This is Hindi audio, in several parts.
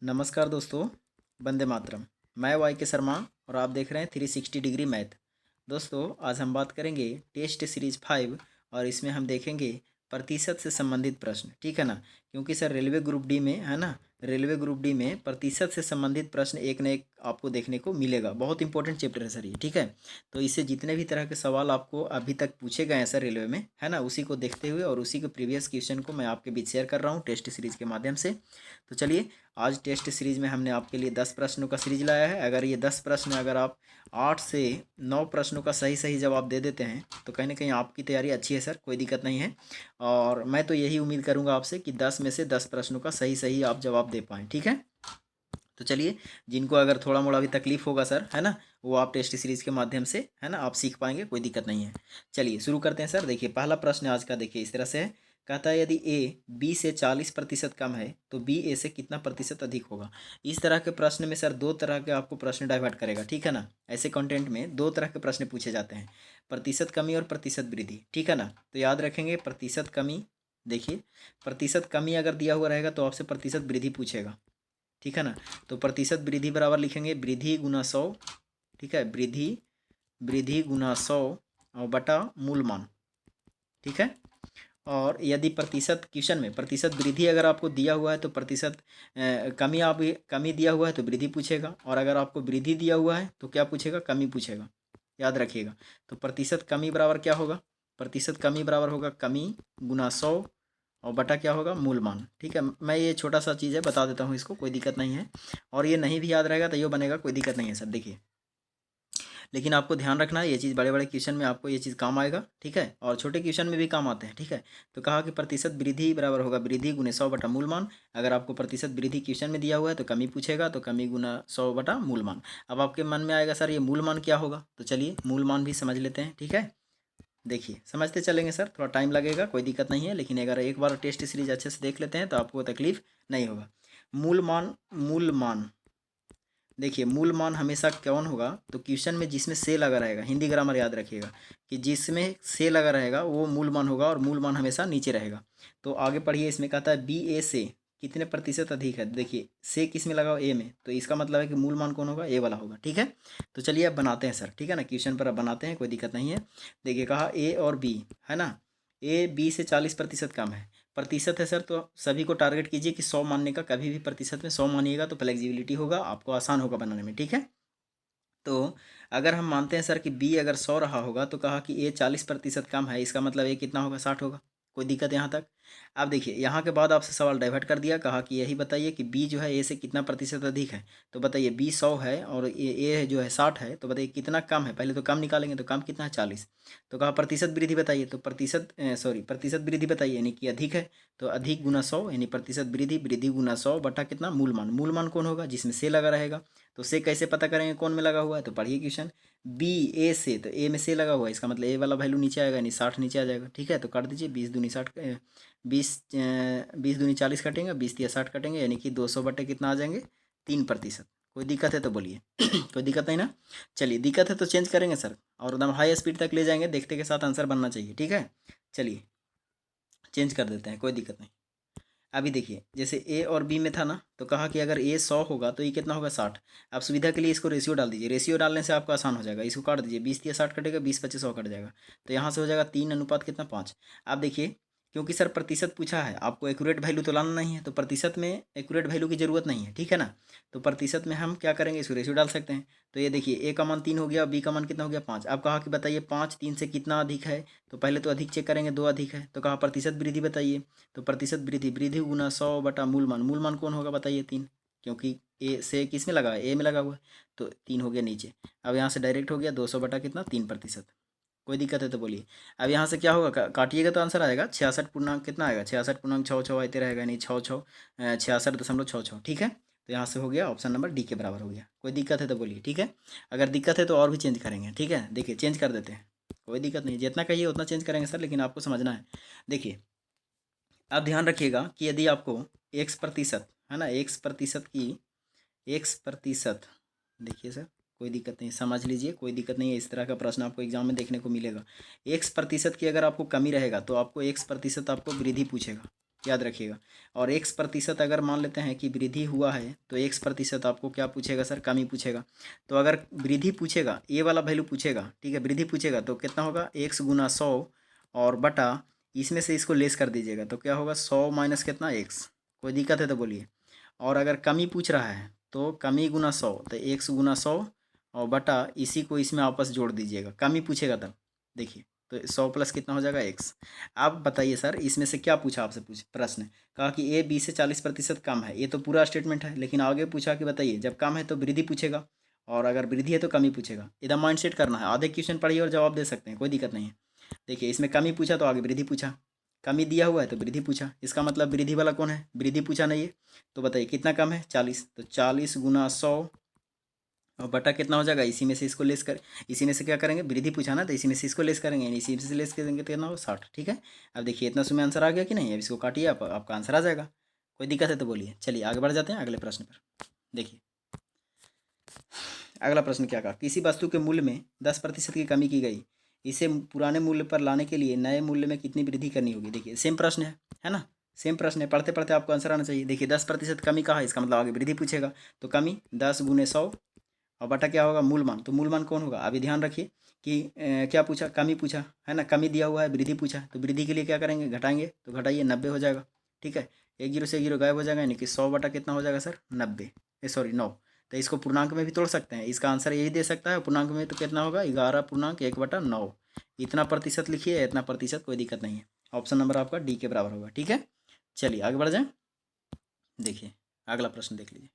नमस्कार दोस्तों, वंदे मातरम। मैं वाई के शर्मा और आप देख रहे हैं 360 डिग्री मैथ। दोस्तों, आज हम बात करेंगे टेस्ट सीरीज 5 और इसमें हम देखेंगे प्रतिशत से संबंधित प्रश्न। ठीक है ना? क्योंकि सर रेलवे ग्रुप डी में है ना, रेलवे ग्रुप डी में प्रतिशत से संबंधित प्रश्न एक न एक आपको देखने को मिलेगा। बहुत इंपॉर्टेंट चैप्टर है सर ये। ठीक है, तो इससे जितने भी तरह के सवाल आपको अभी तक पूछे गए हैं सर रेलवे में, है ना, उसी को देखते हुए और उसी के प्रीवियस क्वेश्चन को मैं आपके बीच शेयर कर रहा हूँ टेस्ट सीरीज के माध्यम से। तो चलिए, आज टेस्ट सीरीज में हमने आपके लिए 10 प्रश्नों का सीरीज लाया है। अगर ये 10 प्रश्न अगर आप 8 से 9 प्रश्नों का सही सही जवाब दे देते हैं तो कहीं ना कहीं आपकी तैयारी अच्छी है सर, कोई दिक्कत नहीं है। और मैं तो यही उम्मीद करूंगा आपसे कि 10 में से 10 प्रश्नों का सही सही आप जवाब दे पाएँ। ठीक है, तो चलिए, जिनको अगर थोड़ा मोड़ा भी तकलीफ होगा सर, है ना, वो आप टेस्ट सीरीज के माध्यम से, है ना, आप सीख पाएंगे, कोई दिक्कत नहीं है। चलिए शुरू करते हैं सर। देखिए, पहला प्रश्न आज का देखिए इस तरह से है। कहता है यदि ए बी से 40% कम है तो बी ए से कितना प्रतिशत अधिक होगा। इस तरह के प्रश्न में सर दो तरह के आपको प्रश्न डाइवर्ट करेगा। ठीक है ना, ऐसे कंटेंट में दो तरह के प्रश्न पूछे जाते हैं, प्रतिशत कमी और प्रतिशत वृद्धि। ठीक है ना, तो याद रखेंगे प्रतिशत कमी। देखिए, प्रतिशत कमी अगर दिया हुआ रहेगा तो आपसे प्रतिशत वृद्धि पूछेगा। ठीक है ना, तो प्रतिशत वृद्धि बराबर लिखेंगे वृद्धि गुना 100। ठीक है, वृद्धि वृद्धि गुना 100 और बटा मूल मान। ठीक है, और यदि प्रतिशत क्वेश्चन में प्रतिशत वृद्धि अगर आपको दिया हुआ है तो प्रतिशत कमी, आप कमी दिया हुआ है तो वृद्धि पूछेगा, और अगर आपको वृद्धि दिया हुआ है तो क्या पूछेगा, कमी पूछेगा। याद रखिएगा, तो प्रतिशत कमी बराबर क्या होगा, प्रतिशत कमी बराबर होगा कमी गुना 100 और बटा क्या होगा, मूल मान। ठीक है, मैं ये छोटा सा चीज़ है बता देता हूँ, इसको कोई दिक्कत नहीं है। और ये नहीं भी याद रहेगा तो ये बनेगा, कोई दिक्कत नहीं है सर। देखिए, लेकिन आपको ध्यान रखना है ये चीज़, बड़े बड़े क्वेश्चन में आपको ये चीज़ काम आएगा। ठीक है, और छोटे क्वेश्चन में भी काम आते हैं। ठीक है, तो कहा कि प्रतिशत वृद्धि बराबर होगा वृद्धि गुने 100 बटा मूल मान। अगर आपको प्रतिशत वृद्धि क्वेश्चन में दिया हुआ है तो कमी पूछेगा, तो कमी गुना 100 बटा मूल मान। अब आपके मन में आएगा सर ये मूल मान क्या होगा, तो चलिए मूल मान भी समझ लेते हैं। ठीक है, देखिए समझते चलेंगे सर, थोड़ा टाइम लगेगा, कोई दिक्कत नहीं है, लेकिन अगर एक बार टेस्ट सीरीज अच्छे से देख लेते हैं तो आपको तकलीफ नहीं होगा। मूल मान, मूल मान, देखिए मूल मान हमेशा कौन होगा, तो क्वेश्चन में जिसमें से लगा रहेगा, हिंदी ग्रामर याद रखिएगा कि जिसमें से लगा रहेगा वो मूल मान होगा, और मूल मान हमेशा नीचे रहेगा। तो आगे पढ़िए, इसमें कहता है बी ए से कितने प्रतिशत अधिक है। देखिए, से किस में लगा, ए में, तो इसका मतलब है कि मूल मान कौन होगा, ए वाला होगा। ठीक है, तो चलिए अब बनाते हैं सर। ठीक है ना, क्वेश्चन पर अब बनाते हैं, कोई दिक्कत नहीं है। देखिए, कहा ए और बी, है ना, ए बी से 40% कम है। प्रतिशत है सर, तो सभी को टारगेट कीजिए कि 100 मानने का, कभी भी प्रतिशत में 100 मानिएगा तो फ्लेक्सिबिलिटी होगा, आपको आसान होगा बनाने में। ठीक है, तो अगर हम मानते हैं सर कि बी अगर 100 रहा होगा तो कहा कि ए 40% कम है, इसका मतलब ये कितना होगा, 60 होगा। कोई दिक्कत यहाँ तक। अब देखिए, यहाँ के बाद आपसे सवाल डाइवर्ट कर दिया, कहा कि यही बताइए कि बी जो है ए से कितना प्रतिशत अधिक है। तो बताइए बी 100 है और ए जो है 60 है, तो बताइए कितना कम है। पहले तो कम निकालेंगे, तो कम कितना है, 40। तो कहा प्रतिशत वृद्धि बताइए, तो प्रतिशत वृद्धि बताइए, यानी कि अधिक है, तो अधिक गुना 100 यानी प्रतिशत वृद्धि, वृद्धि गुना 100 बटा कितना, मूल मान। मूल मान कौन होगा, जिसमें से लगा रहेगा। तो से कैसे पता करेंगे कौन में लगा हुआ है, तो पढ़िए क्वेश्चन, बी ए से, तो ए में से लगा हुआ है, इसका मतलब ए वाला वैल्यू नीचे आएगा, यानी 60 नीचे आ जाएगा। ठीक है, तो काट दीजिए, 20 दूनी 60, 20 दूनी 40 कटेंगे, 20 या 60 कटेंगे, यानी कि 200 बटे कितना आ जाएंगे, 3%। कोई दिक्कत है तो बोलिए कोई दिक्कत नहीं ना। चलिए, दिक्कत है तो चेंज करेंगे सर, और एकदम हाई स्पीड तक ले जाएंगे, देखते के साथ आंसर बनना चाहिए। ठीक है, चलिए चेंज कर देते हैं, कोई दिक्कत नहीं। अभी देखिए, जैसे ए और बी में था ना, तो कहा कि अगर ए 100 होगा तो ये कितना होगा, 60। आप सुविधा के लिए इसको रेशियो डाल दीजिए, रेशियो डालने से आपको आसान हो जाएगा। इसको काट दीजिए, 20 या 60 कटेगा, 20 25 100 कट जाएगा, तो यहाँ से हो जाएगा 3 अनुपात कितना, 5। आप देखिए, क्योंकि सर प्रतिशत पूछा है, आपको एक्यूरेट वैल्यू तो लाना नहीं है, तो प्रतिशत में एक्यूरेट वैल्यू की जरूरत नहीं है। ठीक है ना, तो प्रतिशत में हम क्या करेंगे, इसको रेशियो डाल सकते हैं। तो ये देखिए, ए का मान 3 हो गया, बी का मान कितना हो गया, 5। अब कहा कि बताइए 5 3 से कितना अधिक है, तो पहले तो अधिक चेक करेंगे, 2 अधिक है, तो कहा प्रतिशत वृद्धि बताइए। तो प्रतिशत वृद्धि, वृद्धि गुना 100 बटा मूल मान। मूल मान कौन होगा बताइए, 3, क्योंकि ए से किस में लगा है, ए में लगा हुआ है, तो 3 हो गया नीचे। अब यहाँ से डायरेक्ट हो गया 200 बटा कितना, 3%। कोई दिक्कत है तो बोलिए। अब यहाँ से क्या होगा, काटिएगा तो आंसर आएगा 66 पूर्णांक कितना आएगा, 66.66 आते रहेगा, यानी 66.66। ठीक है, तो यहाँ से हो गया ऑप्शन नंबर डी के बराबर हो गया। कोई दिक्कत है तो बोलिए। ठीक है, अगर दिक्कत है तो और भी चेंज करेंगे। ठीक है, देखिए चेंज कर देते हैं, कोई दिक्कत नहीं, जितना कहिए उतना चेंज करेंगे सर, लेकिन आपको समझना है। देखिए, अब ध्यान रखिएगा कि यदि आपको एक्स प्रतिशत, है ना, एक्स प्रतिशत की, एक्स प्रतिशत, देखिए सर कोई दिक्कत नहीं, समझ लीजिए, कोई दिक्कत नहीं है, इस तरह का प्रश्न आपको एग्जाम में देखने को मिलेगा। एक्स प्रतिशत की अगर आपको कमी रहेगा तो आपको एक्स प्रतिशत आपको वृद्धि पूछेगा। याद रखिएगा। और x प्रतिशत अगर मान लेते हैं कि वृद्धि हुआ है तो x प्रतिशत आपको क्या पूछेगा सर, कमी पूछेगा। तो अगर वृद्धि पूछेगा, ये वाला वैल्यू पूछेगा, ठीक है, वृद्धि पूछेगा तो कितना होगा, x गुना 100 और बटा इसमें से इसको लेस कर दीजिएगा तो क्या होगा 100 माइनस कितना x। कोई दिक्कत है तो बोलिए। और अगर कमी पूछ रहा है तो कमी गुना 100 तो x गुना 100 और बटा इसी को इसमें आपस जोड़ दीजिएगा, कमी पूछेगा तब। देखिए तो 100 प्लस कितना हो जाएगा x। आप बताइए सर इसमें से क्या पूछा आपसे, प्रश्न कहा कि a b से 40% कम है, ये तो पूरा स्टेटमेंट है, लेकिन आगे पूछा कि बताइए जब कम है तो वृद्धि पूछेगा और अगर वृद्धि है तो कमी पूछेगा। एकदम माइंड सेट करना है, आधे क्वेश्चन पढ़िए और जवाब दे सकते हैं, कोई दिक्कत नहीं है। देखिए इसमें कमी पूछा तो आगे वृद्धि पूछा, कमी दिया हुआ है तो वृद्धि पूछा, इसका मतलब वृद्धि वाला कौन है, वृद्धि पूछा नहीं है। तो बताइए कितना कम है 40, तो 40 गुना 100 और बटा कितना हो जाएगा, इसी में से इसको लेस कर, इसी में से क्या करेंगे, वृद्धि पूछा ना तो इसी में से इसको लेस करेंगे, यानी इसी में से लेस करेंगे तो कितना हो 60। ठीक है, अब देखिए इतना समय आंसर आ गया कि नहीं, अब इसको काटिए आप, आपका आंसर आ जाएगा। कोई दिक्कत है तो बोलिए। चलिए आगे बढ़ जाते हैं अगले प्रश्न पर। देखिए अगला प्रश्न क्या कहा, किसी वस्तु के मूल्य में 10% की कमी की गई, इसे पुराने मूल्य पर लाने के लिए नए मूल्य में कितनी वृद्धि करनी होगी। देखिए सेम प्रश्न है ना, सेम प्रश्न है, पढ़ते पढ़ते आपको आंसर आना चाहिए। देखिए 10% कमी कहा है, इसका मतलब आगे वृद्धि पूछेगा, तो कमी 10 गुने 100 और बटा क्या होगा मूलमान, तो मूलमान कौन होगा। अभी ध्यान रखिए कि क्या पूछा, कमी पूछा है ना, कमी दिया हुआ है, वृद्धि पूछा, तो वृद्धि के लिए क्या करेंगे, घटाएंगे, तो घटाइए 90 हो जाएगा। ठीक है, एक जीरो से एक जीरो गायब हो जाएगा, यानी कि 100 बटा कितना हो जाएगा सर 90, सॉरी 9। तो इसको पूर्णांक में भी तोड़ सकते हैं, इसका आंसर यही दे सकता है, पूर्णांक में तो कितना होगा 11.1/9। इतना प्रतिशत लिखिए, इतना प्रतिशत, कोई दिक्कत नहीं है। ऑप्शन नंबर आपका डी के बराबर होगा। ठीक है, चलिए आगे बढ़ जाए। देखिए अगला प्रश्न देख लीजिए।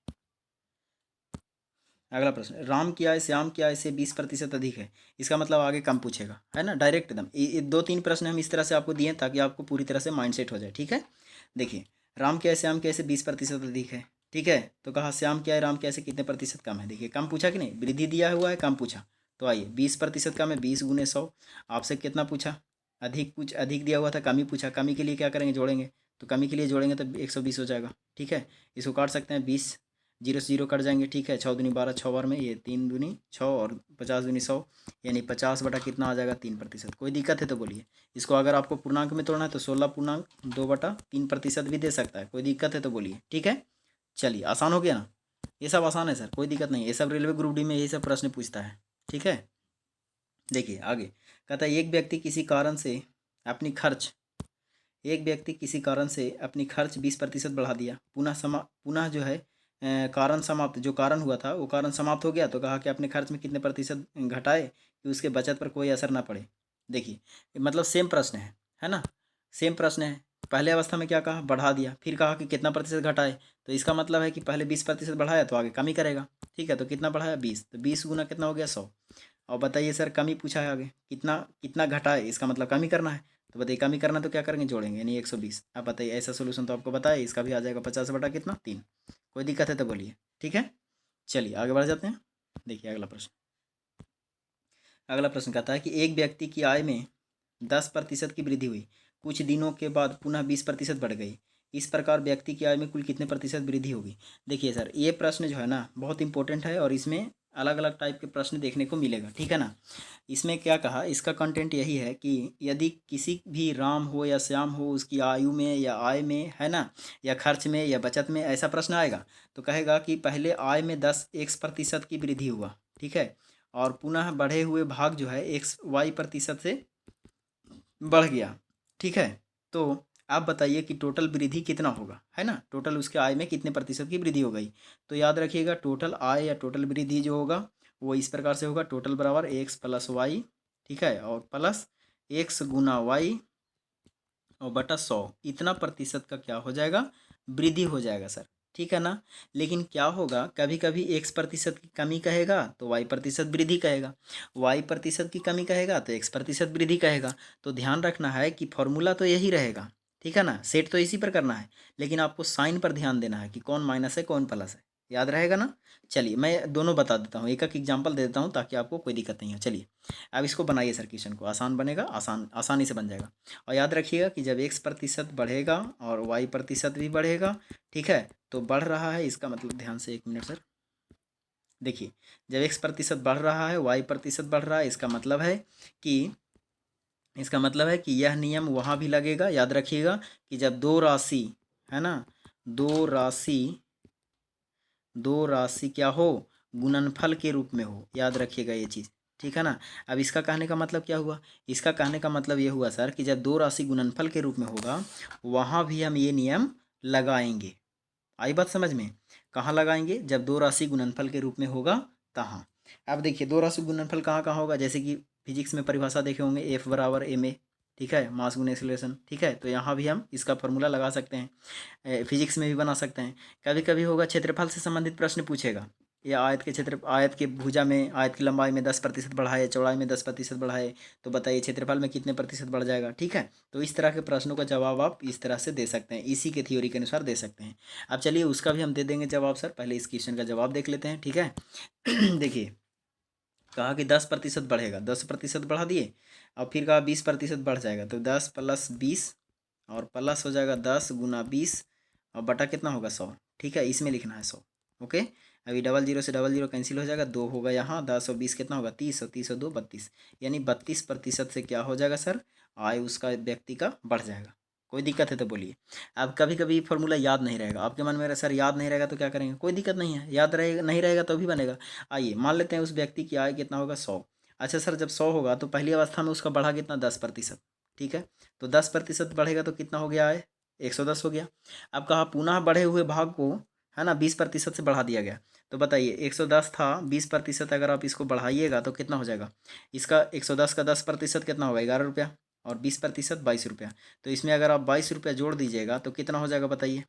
अगला प्रश्न, राम की आय श्याम की आय से 20% अधिक है, इसका मतलब आगे कम पूछेगा, है ना, डायरेक्ट एकदम। ये 2-3 प्रश्न हम इस तरह से आपको दिए ताकि आपको पूरी तरह से माइंड सेट हो जाए। ठीक है, देखिए राम की आय श्याम की आय से 20% अधिक है। ठीक है, तो कहा श्याम की आय राम की आय से कितने प्रतिशत कम है। देखिए कम पूछा कि नहीं, वृद्धि दिया हुआ है, कम पूछा, तो आइए 20% कम है, 20 गुने 100। आपसे कितना पूछा, अधिक कुछ अधिक दिया हुआ था, कमी पूछा, कमी के लिए क्या करेंगे, जोड़ेंगे, तो कमी के लिए जोड़ेंगे तो 120 हो जाएगा। ठीक है, इसको काट सकते हैं, 20 जीरो से जीरो कट जाएंगे। ठीक है, 6 दूनी 12, 6 बार में ये 3 दूनी 6 और 50 दूनी 100, यानी 50 बटा कितना आ जाएगा 3%। कोई दिक्कत है तो बोलिए। इसको अगर आपको पूर्णांक में तोड़ना है तो 16.2/3% भी दे सकता है, कोई दिक्कत है तो बोलिए। ठीक है, चलिए आसान हो गया ना, ये सब आसान है सर, कोई दिक्कत नहीं, ये सब रेलवे ग्रुप डी में यही सब प्रश्न पूछता है। ठीक है, देखिए आगे कहता है, एक व्यक्ति किसी कारण से अपनी खर्च 20% बढ़ा दिया, पुनः जो है कारण समाप्त, जो कारण हुआ था वो कारण समाप्त हो गया, तो कहा कि अपने खर्च में कितने प्रतिशत घटाए कि उसके बचत पर कोई असर ना पड़े। देखिए मतलब सेम प्रश्न है ना, सेम प्रश्न है। पहले अवस्था में क्या कहा, बढ़ा दिया, फिर कहा कि कितना प्रतिशत घटाए, तो इसका मतलब है कि पहले 20% बढ़ाया तो आगे कमी करेगा। ठीक है, तो कितना बढ़ाया 20, तो 20 गुना कितना हो गया 100। और बताइए सर कमी पूछा है, आगे कितना कितना घटाए, इसका मतलब कमी करना है, तो बताइए कमी करना तो क्या करेंगे, जोड़ेंगे, यानी 120। अब बताइए ऐसा सोल्यूशन तो आपको बताया, इसका भी आ जाएगा 50 बटा कितना 3। कोई दिक्कत है तो बोलिए। ठीक है, चलिए आगे बढ़ जाते हैं। देखिए अगला प्रश्न कहता है कि एक व्यक्ति की आय में 10% की वृद्धि हुई, कुछ दिनों के बाद पुनः 20% बढ़ गई, इस प्रकार व्यक्ति की आय में कुल कितने प्रतिशत वृद्धि होगी। देखिए सर ये प्रश्न जो है ना बहुत इंपॉर्टेंट है और इसमें अलग अलग टाइप के प्रश्न देखने को मिलेगा। ठीक है ना, इसमें क्या कहा, इसका कंटेंट यही है कि यदि किसी भी राम हो या श्याम हो, उसकी आयु में या आय में, है ना, या खर्च में या बचत में ऐसा प्रश्न आएगा, तो कहेगा कि पहले आय में 10x% की वृद्धि हुआ। ठीक है, और पुनः बढ़े हुए भाग जो है XY% से बढ़ गया। ठीक है, तो आप बताइए कि टोटल वृद्धि कितना होगा, है ना, टोटल उसके आय में कितने प्रतिशत की वृद्धि हो गई। तो याद रखिएगा टोटल आय या टोटल वृद्धि जो होगा वो इस प्रकार से होगा, टोटल बराबर एक्स प्लस वाई, ठीक है, और प्लस एक्स गुना वाई और बटा 100, इतना प्रतिशत का क्या हो जाएगा, वृद्धि हो जाएगा सर। ठीक है ना, लेकिन क्या होगा, कभी कभी x% की कमी कहेगा तो y% वृद्धि कहेगा, y% की कमी कहेगा तो x% वृद्धि कहेगा। तो ध्यान रखना है कि फॉर्मूला तो यही रहेगा, ठीक है ना, सेट तो इसी पर करना है, लेकिन आपको साइन पर ध्यान देना है कि कौन माइनस है कौन प्लस है, याद रहेगा ना। चलिए मैं दोनों बता देता हूँ, एक एक एग्जाम्पल दे देता हूँ ताकि आपको कोई दिक्कत नहीं हो। चलिए अब इसको बनाइए सर, क्वेश्चन को आसान बनेगा, आसानी से बन जाएगा। और याद रखिएगा कि जब x% बढ़ेगा और y% भी बढ़ेगा, ठीक है, तो बढ़ रहा है इसका मतलब, ध्यान से 1 मिनट सर, देखिए जब x% बढ़ रहा है y% बढ़ रहा है, इसका मतलब है कि इसका मतलब है कि यह नियम वहाँ भी लगेगा। याद रखिएगा कि जब दो राशि है ना, दो राशि क्या हो, गुणनफल के रूप में हो। याद रखिएगा ये चीज़, ठीक है ना। अब इसका कहने का मतलब क्या हुआ, इसका कहने का मतलब ये हुआ सर कि जब दो राशि गुणनफल के रूप में होगा वहाँ भी हम ये नियम लगाएंगे। आई बात समझ में। कहाँ लगाएंगे, जब दो राशि गुणनफल के रूप में होगा तहाँ। अब देखिए दो राशि गुणनफल कहाँ कहाँ होगा, जैसे कि फिजिक्स में परिभाषा देखे होंगे, एफ बराबर एम ए, ठीक है, मास गुना एक्सीलरेशन, ठीक है। तो यहाँ भी हम इसका फॉर्मूला लगा सकते हैं, फिजिक्स में भी बना सकते हैं। कभी कभी होगा क्षेत्रफल से संबंधित प्रश्न पूछेगा, या आयत के भुजा में आयत की लंबाई में 10% बढ़ाए, चौड़ाई में 10% बढ़ाए, तो बताइए क्षेत्रफल में कितने प्रतिशत बढ़ जाएगा, ठीक है। तो इस तरह के प्रश्नों का जवाब आप इस तरह से दे सकते हैं, इसी के थ्योरी के अनुसार दे सकते हैं। अब चलिए उसका भी हम दे देंगे जवाब सर, पहले इस क्वेश्चन का जवाब देख लेते हैं, ठीक है। देखिए कहा कि 10% बढ़ेगा, 10% बढ़ा दिए, और फिर कहा 20% बढ़ जाएगा, तो 10 प्लस 20 और प्लस हो जाएगा 10 गुना 20 और बटा कितना होगा 100, ठीक है। इसमें लिखना है 100, ओके। अभी डबल जीरो से डबल जीरो कैंसिल हो जाएगा, 2 होगा यहाँ, 10 और 20 कितना होगा 30, और 30 और 2 32, यानी 32% से क्या हो जाएगा सर, आय उसका व्यक्ति का बढ़ जाएगा। कोई दिक्कत है तो बोलिए। अब कभी कभी फॉर्मूला याद नहीं रहेगा आपके मन में, सर याद नहीं रहेगा तो क्या करेंगे, कोई दिक्कत नहीं है, याद रहेगा नहीं रहेगा तो भी बनेगा। आइए मान लेते हैं उस व्यक्ति की आय कितना होगा 100। अच्छा सर जब 100 होगा तो पहली अवस्था में उसका बढ़ा कितना 10%, ठीक है। तो 10% बढ़ेगा तो कितना हो गया आय, 110 हो गया। अब कहा पुनः बढ़े हुए भाग को है ना 20% से बढ़ा दिया गया, तो बताइए 110 था, 20% अगर आप इसको बढ़ाइएगा तो कितना हो जाएगा, इसका 110 का 10% कितना होगा 11 रुपया, और 20% 22 रुपया। तो इसमें अगर आप 22 रुपया जोड़ दीजिएगा तो कितना हो जाएगा बताइए,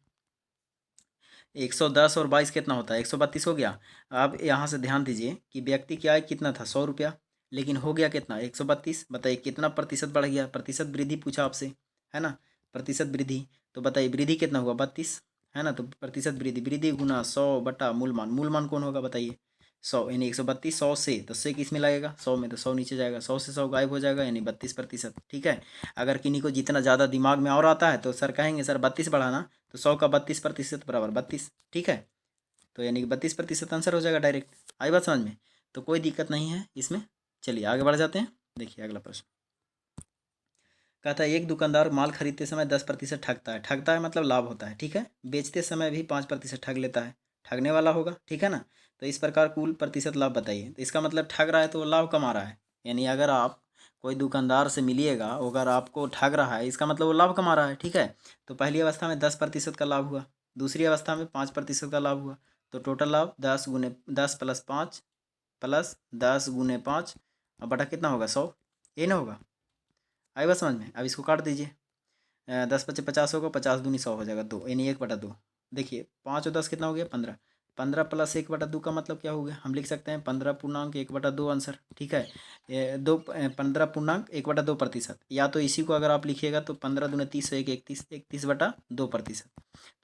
110 और 22 कितना होता है 132 हो गया। अब यहाँ से ध्यान दीजिए कि व्यक्ति की आय कितना था 100 रुपया, लेकिन हो गया कितना 132। बताइए कितना प्रतिशत बढ़ गया, प्रतिशत वृद्धि पूछा आपसे, है ना, प्रतिशत वृद्धि। तो बताइए वृद्धि कितना हुआ 32, है ना। तो प्रतिशत वृद्धि, वृद्धि गुना 100 बटा मूलमान, मूलमान कौन होगा बताइए 100, यानी 132। 100 से 10 से किस में लगेगा 100 में, तो 100 नीचे जाएगा, 100 से 100 गायब हो जाएगा, यानी 32%, ठीक है। अगर किन्हीं को जितना ज़्यादा दिमाग में और आता है तो सर कहेंगे सर 32 बढ़ाना, तो 100 का 32% बराबर 32, ठीक है। तो यानी कि 32% आंसर हो जाएगा डायरेक्ट। आई बात समझ में, तो कोई दिक्कत नहीं है इसमें। चलिए आगे बढ़ जाते हैं। देखिए अगला प्रश्न कहता है एक दुकानदार माल खरीदते समय 10% ठगता है, ठगता है मतलब लाभ होता है, ठीक है। बेचते समय भी 5% ठग लेता है, ठगने वाला होगा, ठीक है ना। तो इस प्रकार कुल प्रतिशत लाभ बताइए। तो इसका मतलब ठग रहा है तो वो लाभ कमा रहा है, यानी अगर आप कोई दुकानदार से मिलिएगा अगर आपको ठग रहा है इसका मतलब वो लाभ कमा रहा है, ठीक है। तो पहली अवस्था में 10% का लाभ हुआ, दूसरी अवस्था में 5% का लाभ हुआ, तो टोटल लाभ 10 प्लस 5 प्लस 10 गुने 5 और बटा कितना होगा 100, ये ना होगा। आई बात समझ में। अब इसको काट दीजिए, 10 × 5 = 50 होगा, 50 दूनी 100 हो जाएगा 2, यानी 1/2। देखिए 5 और 10 कितना हो गया 15, 15 प्लस 1/2 का मतलब क्या हो गया, हम लिख सकते हैं 15.1/2 आंसर, ठीक है। 15.1/2%, या तो इसी को अगर आप लिखिएगा तो 15 दूनी 30 1 31, 31/2%।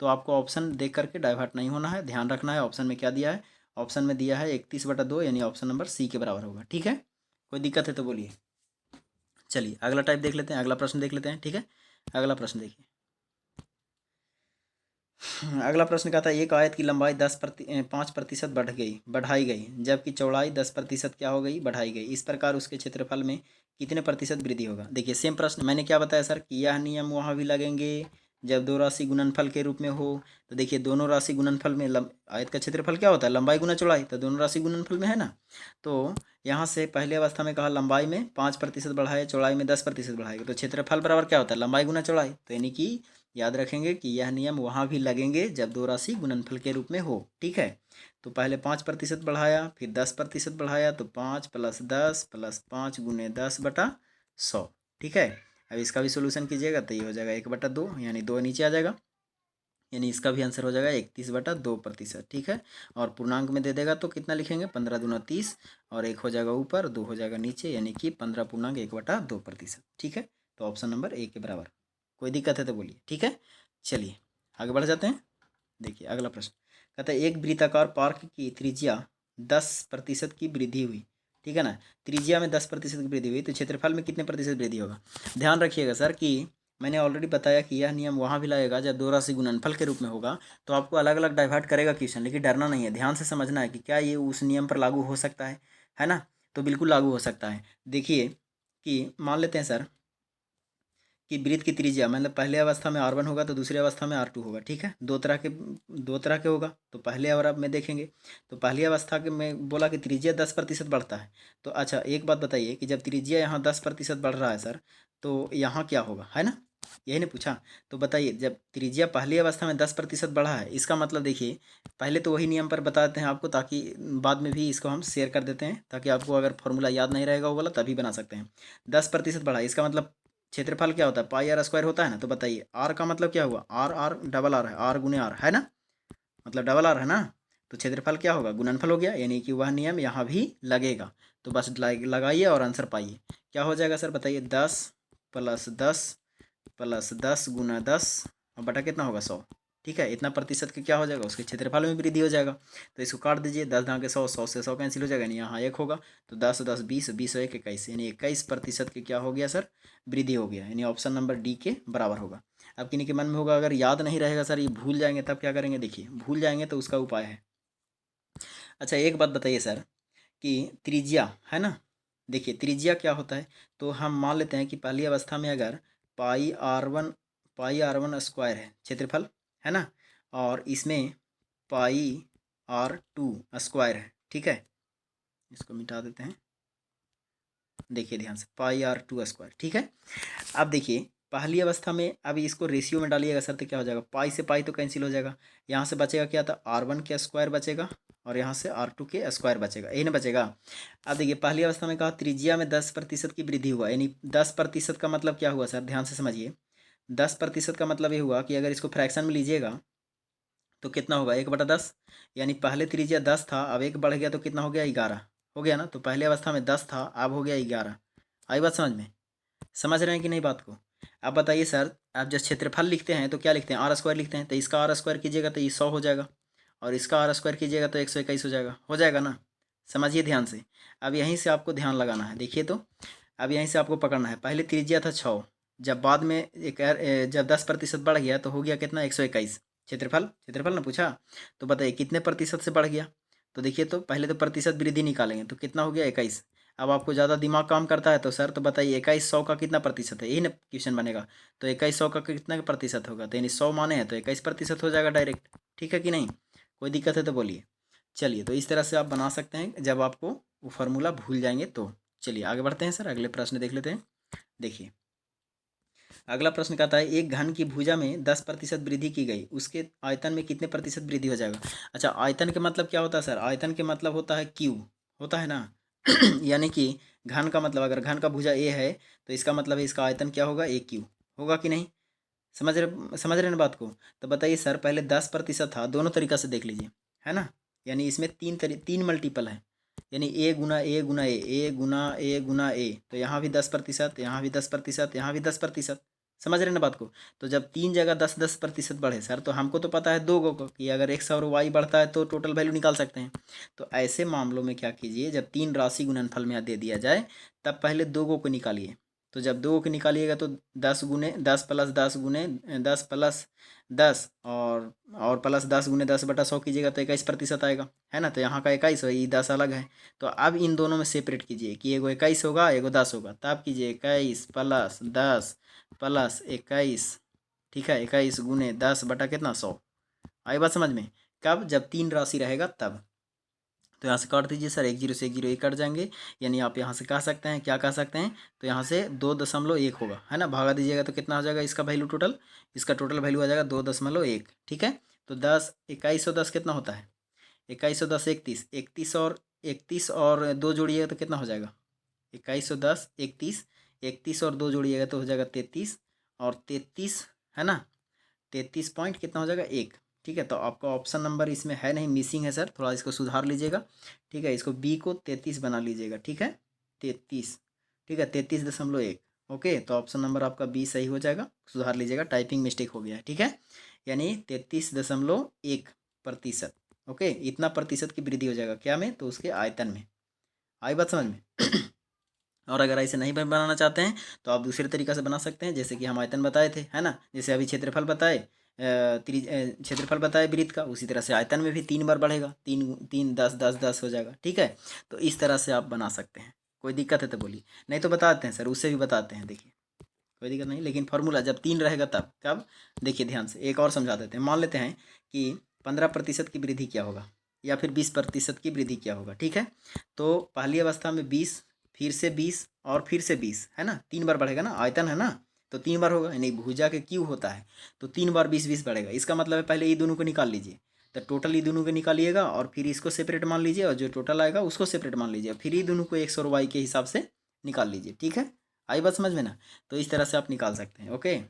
तो आपको ऑप्शन देख करके डाइवर्ट नहीं होना है, ध्यान रखना है ऑप्शन में क्या दिया है। ऑप्शन में दिया है 31/2, यानी ऑप्शन नंबर सी के बराबर होगा, ठीक है। कोई दिक्कत है तो बोलिए। चलिए अगला टाइप देख लेते हैं, अगला प्रश्न देख लेते हैं, ठीक है। अगला प्रश्न देखिए। अगला प्रश्न कहता है एक आयत की लंबाई 5% बढ़ाई गई, जबकि चौड़ाई 10% क्या हो गई बढ़ाई गई। इस प्रकार उसके क्षेत्रफल में कितने प्रतिशत वृद्धि होगा। देखिए सेम प्रश्न मैंने क्या बताया सर कि यह नियम वहाँ भी लगेंगे जब दो राशि गुणनफल के रूप में हो। तो देखिए दोनों राशि गुणनफल में आयत का क्षेत्रफल क्या होता है लंबाई गुना चौड़ाई, तो दोनों राशि गुणनफल में है ना। तो यहाँ से पहले अवस्था में कहा लंबाई में 5% बढ़ाए, चौड़ाई में 10% बढ़ाएगा, तो क्षेत्रफल बराबर क्या होता है लंबाई गुना चौड़ाई। तो यानी कि याद रखेंगे कि यह नियम वहाँ भी लगेंगे जब दो राशि गुणनफल के रूप में हो, ठीक है। तो पहले 5% बढ़ाया, फिर 10% बढ़ाया, तो 5 + 10 + 5 गुने 10/100, ठीक है। अब इसका भी सोल्यूशन कीजिएगा तो ये हो जाएगा 1/2, यानी 2 नीचे आ जाएगा, यानी इसका भी आंसर हो जाएगा 31/2%, ठीक है। और पूर्णांक में दे देगा तो कितना लिखेंगे 15 दूना 30, और 1 हो जाएगा ऊपर, 2 हो जाएगा नीचे, यानी कि 15.1/2%, ठीक है। तो ऑप्शन नंबर ए के बराबर। कोई दिक्कत है तो बोलिए, ठीक है। चलिए आगे बढ़ जाते हैं। देखिए अगला प्रश्न कहता है एक वृत्ताकार पार्क की त्रिज्या 10% की वृद्धि हुई, ठीक है ना। त्रिज्या में 10% की वृद्धि हुई तो क्षेत्रफल में कितने प्रतिशत वृद्धि होगा। ध्यान रखिएगा सर कि मैंने ऑलरेडी बताया कि यह नियम वहाँ भी लगेगा जब दो राशि गुणनफल के रूप में होगा। तो आपको अलग अलग डाइवर्ट करेगा क्वेश्चन, लेकिन डरना नहीं है, ध्यान से समझना है कि क्या ये उस नियम पर लागू हो सकता है ना। तो बिल्कुल लागू हो सकता है। देखिए कि मान लेते हैं सर कि वृत्त की त्रिज्या मतलब पहले अवस्था में R1 होगा तो दूसरी अवस्था में R2 होगा, ठीक है। दो तरह के होगा। तो पहले और अब में देखेंगे तो पहली अवस्था के में बोला कि त्रिज्या 10% बढ़ता है। तो अच्छा एक बात बताइए कि जब त्रिज्या यहाँ 10% बढ़ रहा है सर, तो यहाँ क्या होगा, है ना, यही ने पूछा। तो बताइए जब त्रिज्या पहली अवस्था में 10% बढ़ा है, इसका मतलब देखिए पहले तो वही नियम पर बता देते हैं आपको, ताकि बाद में भी इसको हम शेयर कर देते हैं, ताकि आपको अगर फॉर्मूला याद नहीं रहेगा वो वाला तभी बना सकते हैं। 10% बढ़ा, इसका मतलब क्षेत्रफल क्या होता है, पाई आर स्क्वायर होता है ना। तो बताइए आर का मतलब क्या हुआ, आर आर डबल आर है, आर गुने आर है ना, मतलब डबल आर है ना। तो क्षेत्रफल क्या होगा, गुणनफल हो गया, यानी कि वह नियम यहाँ भी लगेगा। तो बस लगाइए और आंसर पाइए। क्या हो जाएगा सर बताइए, 10 + 10 गुना 10 और बटा कितना होगा 100, ठीक है। इतना प्रतिशत के क्या हो जाएगा, उसके क्षेत्रफल में वृद्धि हो जाएगा। तो इसको काट दीजिए, 10 × 100, 100 से 100 कैंसिल हो जाएगा, यानी यहाँ 1 होगा। तो 10 × 10 20, 20 और 1 21, यानी 21% के क्या हो गया सर, वृद्धि हो गया, यानी ऑप्शन नंबर डी के बराबर होगा। अब किन्हीं के मन में होगा अगर याद नहीं रहेगा सर, ये भूल जाएंगे तब क्या करेंगे, देखिए भूल जाएंगे तो उसका उपाय है। अच्छा एक बात बताइए सर कि त्रिज्या है ना, देखिए त्रिज्या क्या होता है। तो हम मान लेते हैं कि पहली अवस्था में अगर पाई आर वन स्क्वायर है क्षेत्रफल, है ना, और इसमें पाई आर2 स्क्वायर है, ठीक है। इसको मिटा देते हैं, देखिए ध्यान से, पाई आर2 स्क्वायर, ठीक है। अब देखिए पहली अवस्था में अभी इसको रेशियो में डालिएगा सर, तो क्या हो जाएगा, पाई से पाई तो कैंसिल हो जाएगा, यहाँ से बचेगा क्या था, R1 के स्क्वायर बचेगा और यहाँ से R2 के स्क्वायर बचेगा, यही ना बचेगा। अब देखिए पहली अवस्था में कहा त्रिज्या में 10% की वृद्धि हुआ, यानी 10% का मतलब क्या हुआ सर, ध्यान से समझिए। 10% का मतलब ये हुआ कि अगर इसको फ्रैक्शन में लीजिएगा तो कितना होगा, 1/10, यानी पहले त्रिज्या 10 था, अब 1 बढ़ गया तो कितना हो गया, 11 हो गया ना। तो पहले अवस्था में 10 था, अब हो गया 11। आई बात समझ में, समझ रहे हैं कि नहीं बात को। अब बताइए सर, आप जब क्षेत्रफल लिखते हैं तो क्या लिखते हैं, R² लिखते हैं। तो इसका R² कीजिएगा तो ये 100 हो जाएगा, और इसका R² कीजिएगा तो 121 हो जाएगा ना। समझिए ध्यान से, अब यहीं से आपको ध्यान लगाना है, देखिए तो अब यहीं से आपको पकड़ना है। पहले त्रिज्या था 6, जब बाद में जब 10% बढ़ गया तो हो गया कितना, 121। क्षेत्रफल ना पूछा, तो बताइए कितने प्रतिशत से बढ़ गया। तो देखिए तो पहले तो प्रतिशत वृद्धि निकालेंगे, तो कितना हो गया, 21। अब आपको ज़्यादा दिमाग काम करता है तो सर तो बताइए 21 100 का कितना प्रतिशत है, यही ना क्वेश्चन बनेगा। तो 21 100 का कितना प्रतिशत होगा, तो यानी 100 माने हैं तो 21% हो जाएगा डायरेक्ट, ठीक है कि नहीं, कोई दिक्कत है तो बोलिए। चलिए तो इस तरह से आप बना सकते हैं जब आपको वो फार्मूला भूल जाएंगे तो। चलिए आगे बढ़ते हैं सर, अगले प्रश्न देख लेते हैं। देखिए अगला प्रश्न कहता है एक घन की भुजा में 10% वृद्धि की गई, उसके आयतन में कितने प्रतिशत वृद्धि हो जाएगा। अच्छा आयतन के मतलब क्या होता है सर, आयतन के मतलब होता है क्यू, होता है ना यानी कि घन का मतलब, अगर घन का भुजा ए है तो इसका मतलब है इसका आयतन क्या होगा, ए क्यू होगा कि नहीं। समझ रहे ना बात को। तो बताइए सर पहले 10% था, दोनों तरीका से देख लीजिए, है ना, यानी इसमें तीन मल्टीपल है, यानी ए गुना ए गुना ए गुना ए गुना ए, तो यहाँ भी 10%, यहाँ भी 10%, यहाँ भी 10%। समझ रहे ना बात को। तो जब तीन जगह 10-10% बढ़े सर, तो हमको तो पता है दो गो को कि अगर x और y बढ़ता है तो टोटल वैल्यू निकाल सकते हैं। तो ऐसे मामलों में क्या कीजिए, जब तीन राशि गुणनफल में दे दिया जाए तब पहले दो गो को निकालिए। तो जब दो को निकालिएगा तो 10 + 10 और प्लस 10 × 10 बटा 100 कीजिएगा तो 21% आएगा, है ना। तो यहाँ का 21 है, ये 10 अलग है। तो अब इन दोनों में सेपरेट कीजिए कि एगो 21 होगा, एगो 10 होगा, तब कीजिए 21 + 10 + 21, ठीक है, 21 × 10 बटा कितना 100। आई बात समझ में। कब, जब तीन राशि रहेगा तब। तो यहाँ से काट दीजिए सर, 1 0 से 1 0 1 कट जाएंगे, यानी आप यहाँ से कह सकते हैं, क्या कह सकते हैं, तो यहाँ से 2.1 होगा, है ना। भागा दीजिएगा तो कितना हो जाएगा इसका वैल्यू टोटल, इसका टोटल वैल्यू आ जाएगा 2.1, ठीक है। तो 2110 कितना होता है, 2110 31, 31 और 2 जोड़िएगा तो कितना हो जाएगा, 2110 31, 31 और 2 जोड़िएगा तो हो जाएगा 33, और 33 है ना, 33 पॉइंट कितना हो जाएगा 1, ठीक है। तो आपका ऑप्शन नंबर इसमें है नहीं, मिसिंग है सर, थोड़ा इसको सुधार लीजिएगा, ठीक है। इसको बी को 33 बना लीजिएगा, ठीक है, 33, ठीक है, 33.1, ओके। तो ऑप्शन नंबर आपका बी सही हो जाएगा, सुधार लीजिएगा, टाइपिंग मिस्टेक हो गया है, ठीक है। यानी 33.1%, ओके, इतना प्रतिशत की वृद्धि हो जाएगा क्या में, तो उसके आयतन में। आई बात समझ में और अगर ऐसे नहीं बनाना चाहते हैं तो आप दूसरे तरीका से बना सकते हैं, जैसे कि हम आयतन बताए थे, है ना, जैसे अभी क्षेत्रफल बताए, क्षेत्रफल बताए वृत्त का, उसी तरह से आयतन में भी 3 बार बढ़ेगा, 3 3 10 10 10 हो जाएगा, ठीक है। तो इस तरह से आप बना सकते हैं, कोई दिक्कत है तो बोलिए, नहीं तो बताते हैं सर, उससे भी बताते हैं, देखिए कोई दिक्कत नहीं, लेकिन फार्मूला जब 3 रहेगा तब कब, देखिए ध्यान से एक और समझा देते हैं। मान लेते हैं कि 15% की वृद्धि क्या होगा या फिर 20% की वृद्धि क्या होगा, ठीक है। तो पहली अवस्था में 20, फिर से 20 और फिर से 20, है ना, 3 बार बढ़ेगा ना, आयतन है ना, तो 3 बार होगा, यानी भुजा के क्यू होता है तो 3 बार 20-20 बढ़ेगा। इसका मतलब है पहले ये दोनों को निकाल लीजिए, तो टोटल ये दोनों को निकालिएगा और फिर इसको सेपरेट मान लीजिए और जो टोटल आएगा उसको सेपरेट मान लीजिए, फिर ये दोनों को एक्स और वाई के हिसाब से निकाल लीजिए, ठीक है। आई बात समझ में ना, तो इस तरह से आप निकाल सकते हैं, ओके।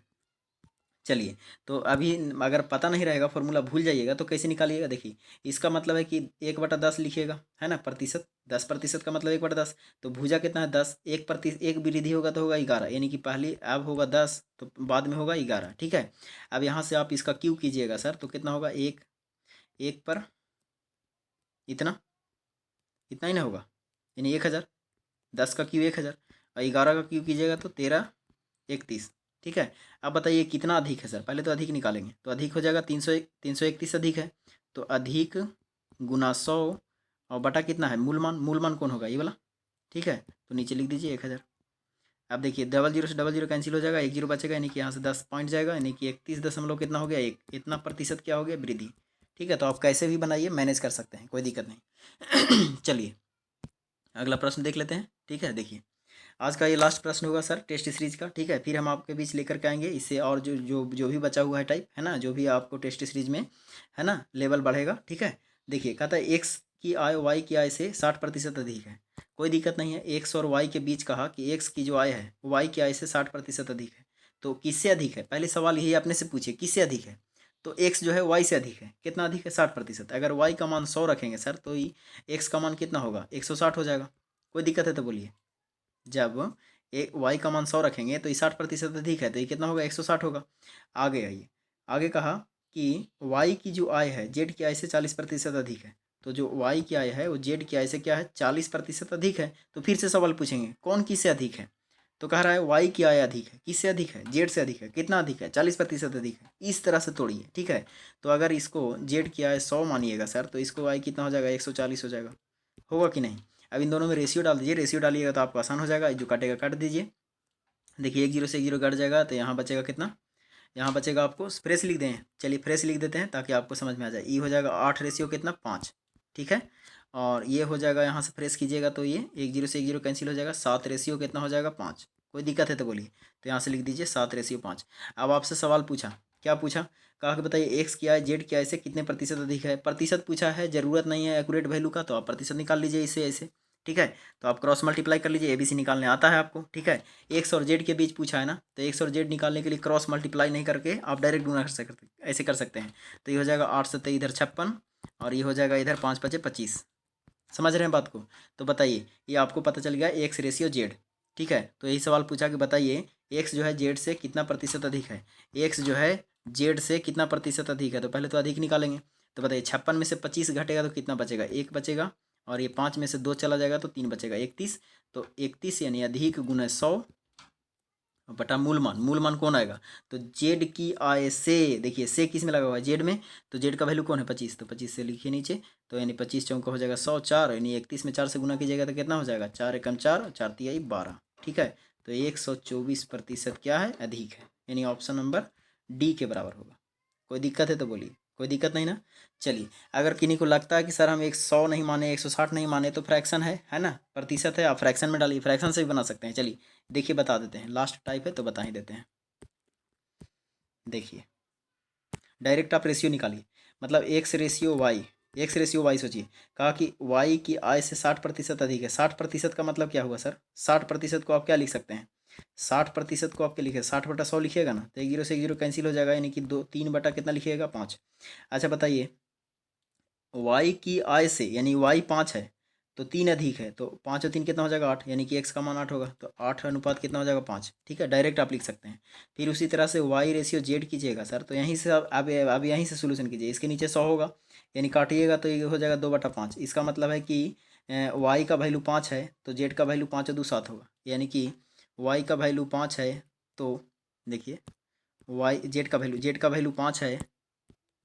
चलिए, तो अभी अगर पता नहीं रहेगा फॉर्मूला भूल जाइएगा तो कैसे निकालिएगा, देखिए इसका मतलब है कि 1/10 लिखिएगा, है ना, प्रतिशत, 10% का मतलब 1/10, तो भुजा कितना है 10, एक वृद्धि होगा तो होगा 11, यानी कि पहले अब होगा 10 तो बाद में होगा 11, ठीक है। अब यहाँ से आप इसका क्यू कीजिएगा सर, तो कितना होगा, एक पर इतना इतना ही ना होगा, यानी 1000, 10 का क्यू 1000 और 11 का क्यू कीजिएगा तो 1331, ठीक है। अब बताइए कितना अधिक है सर, पहले तो अधिक निकालेंगे, तो अधिक हो जाएगा 331 अधिक है, तो अधिक गुना 100 और बटा कितना है मूलमान कौन होगा, ये वाला, ठीक है। तो नीचे लिख दीजिए 1000। अब देखिए 00 से 00 कैंसिल हो जाएगा, 1 0 बचेगा, यानी कि यहाँ से 10 पॉइंट जाएगा, यानी कि 31 दशमलव कितना हो गया, एक, इतना प्रतिशत क्या हो गया, वृद्धि, ठीक है। तो आप कैसे भी बनाइए, मैनेज कर सकते हैं, कोई दिक्कत नहीं। चलिए अगला प्रश्न देख लेते हैं, ठीक है। देखिए आज का ये लास्ट प्रश्न होगा सर टेस्ट सीरीज का, ठीक है। फिर हम आपके बीच लेकर के आएंगे इससे, और जो जो जो भी बचा हुआ है टाइप, है ना, जो भी आपको टेस्ट सीरीज में, है ना, लेवल बढ़ेगा, ठीक है। देखिए कहता है एक्स की आय वाई की आय से 60% अधिक है, कोई दिक्कत नहीं है। एक्स और वाई के बीच कहा कि एक्स की जो आय है वाई की आय से 60% अधिक है, तो किससे अधिक है, पहले सवाल यही अपने से पूछिए किससे अधिक है। तो एक्स जो है वाई से अधिक है, कितना अधिक है, 60%। अगर वाई का मान 100 रखेंगे सर तो एक्स का मान कितना होगा, 160 हो जाएगा, कोई दिक्कत है तो बोलिए। जब ए वाई का मान 100 रखेंगे तो ये 60% अधिक है, तो ये कितना होगा, 160 होगा। आगे आइए, आगे कहा कि वाई की जो आय है जेड की आय से 40% अधिक है, तो जो वाई की आय है वो जेड की आय से क्या है, 40% अधिक है। तो फिर से सवाल पूछेंगे कौन किससे अधिक है, तो कह रहा है वाई की आय अधिक है, किससे अधिक है, जेड से अधिक है, कितना अधिक है, 40% अधिक है। इस तरह से तोड़िए, ठीक है। तो अगर इसको जेड की आय 100 मानिएगा सर, तो इसको आय कितना हो जाएगा, 140 हो जाएगा, होगा कि नहीं। अब इन दोनों में रेशियो डाल दीजिए, रेशियो डालिएगा तो आपको आसान हो जाएगा, जो काटेगा काट दीजिए। देखिए 1 0 से 1 0 कट जाएगा, तो यहाँ बचेगा कितना, यहाँ बचेगा आपको फ्रेश लिख दें, चलिए फ्रेश लिख देते हैं ताकि आपको समझ में आ जाए। ई हो जाएगा 8 रेशियो कितना 5, ठीक है। और ये हो जाएगा, यहाँ से फ्रेश कीजिएगा तो ये 1 0 से 1 0 कैंसिल हो जाएगा, 7 रेशियो कितना हो जाएगा 5, कोई दिक्कत है तो बोलिए। तो यहाँ से लिख दीजिए 7 रेशियो 5। अब आपसे सवाल पूछा, क्या पूछा, कहा कि बताइए एक्स की आय जेड की आय से कितने प्रतिशत अधिक है, प्रतिशत पूछा है, जरूरत नहीं है एक्यूरेट वैल्यू का, तो आप प्रतिशत निकाल लीजिए इसे ऐसे, ठीक है। तो आप क्रॉस मल्टीप्लाई कर लीजिए, एबीसी निकालने आता है आपको, ठीक है। एक्स और जेड के बीच पूछा है ना, तो एक्स और जेड निकालने के लिए क्रॉस मल्टीप्लाई नहीं करके आप डायरेक्ट गुना कर सकते, ऐसे कर सकते हैं। तो ये हो जाएगा 8 से 23 इधर 56 और ये हो जाएगा इधर 5 5 25, समझ रहे हैं बात को। तो बताइए ये आपको पता चल गया एक्स रेशियो जेड, ठीक है। तो यही सवाल पूछा कि बताइए एक्स जो है जेड से कितना प्रतिशत अधिक है, एक्स जो है जेड से कितना प्रतिशत अधिक है, तो पहले तो अधिक निकालेंगे। तो बताइए 56 में से 25 घटेगा तो कितना बचेगा, 1 बचेगा, और ये 5 में से 2 चला जाएगा तो 3 बचेगा, 31। तो 31 यानी अधिक गुना 100 बटा मूलमान कौन आएगा, तो जेड की आय से, देखिए से किस में लगा हुआ है, जेड में, तो जेड का वैल्यू कौन है 25, तो 25 से लिखिए नीचे। तो यानी 25 चौका हो जाएगा 100, 4 यानी 31 में 4 से गुना कीजिएगा तो कितना हो जाएगा, 4 एकम 4, 4 तिहाई 12, ठीक है। तो 124% क्या है, अधिक है, यानी ऑप्शन नंबर डी के बराबर होगा। कोई दिक्कत है तो बोलिए, कोई दिक्कत नहीं ना। चलिए अगर किन्हीं को लगता है कि सर हम 100 नहीं माने 160 नहीं माने, तो फ्रैक्शन है ना, प्रतिशत है, आप फ्रैक्शन में डालिए, फ्रैक्शन से भी बना सकते हैं। चलिए देखिए बता देते हैं, लास्ट टाइप है तो बता ही देते हैं। देखिए डायरेक्ट आप रेशियो निकालिए, मतलब एक्स रेशियो वाई सोचिए, कहा कि वाई की आय से 60% अधिक है। 60% का मतलब क्या हुआ सर, 60% को आप क्या लिख सकते हैं, 60% को आप क्या लिखे, 60/100 लिखिएगा ना, तो 1 0 से 1 0 कैंसिल हो जाएगा, यानी कि 3 बटा कितना लिखिएगा 5। अच्छा बताइए वाई की आय से, यानी वाई 5 है तो 3 अधिक है, तो 5 और 3 कितना हो जाएगा 8, यानी कि एक्स का मान 8 होगा, तो 8 अनुपात कितना हो जाएगा 5, ठीक है। डायरेक्ट आप लिख सकते हैं। फिर उसी तरह से वाई रेशियो जेड कीजिएगा सर, तो यहीं से अब यहीं से सोल्यूशन कीजिए, इसके नीचे 100 होगा, यानी काटिएगा तो ये हो जाएगा 2/5। इसका मतलब है कि वाई का वैल्यू 5 है तो जेड का वैल्यू 5 और 2 7 होगा, यानी कि वाई का वैल्यू 5 है, तो देखिए वाई जेड का वैल्यू 5 है,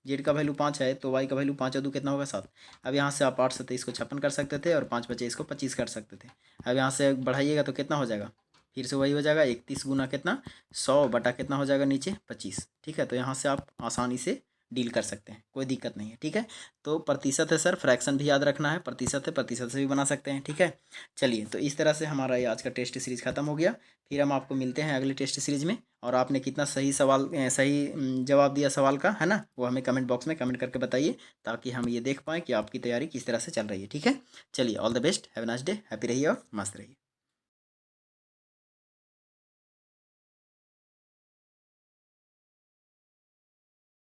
जेड का वैल्यू 5 है तो वाई का वैल्यू 5 और 2 कितना होगा 7। अब यहाँ से आप 8 से 23 को 56 कर सकते थे और 5 बचे इसको 25 कर सकते थे। अब यहाँ से बढ़ाइएगा तो कितना हो जाएगा, फिर से वही हो जाएगा 31 गुना कितना 100 बटा कितना हो जाएगा नीचे 25। ठीक है, तो यहाँ से आप आसानी से डील कर सकते हैं, कोई दिक्कत नहीं है। ठीक है, तो प्रतिशत है सर, फ्रैक्शन भी याद रखना है, प्रतिशत है, प्रतिशत से भी बना सकते हैं। ठीक है, चलिए तो इस तरह से हमारा ये आज का टेस्ट सीरीज खत्म हो गया। फिर हम आपको मिलते हैं अगले टेस्ट सीरीज में। और आपने कितना सही सवाल सही जवाब दिया सवाल का, है ना, वो हमें कमेंट बॉक्स में कमेंट करके बताइए, ताकि हम ये देख पाएँ कि आपकी तैयारी किस तरह से चल रही है। ठीक है, चलिए all the best, have a nice day, happy रहिए और मस्त रहिए।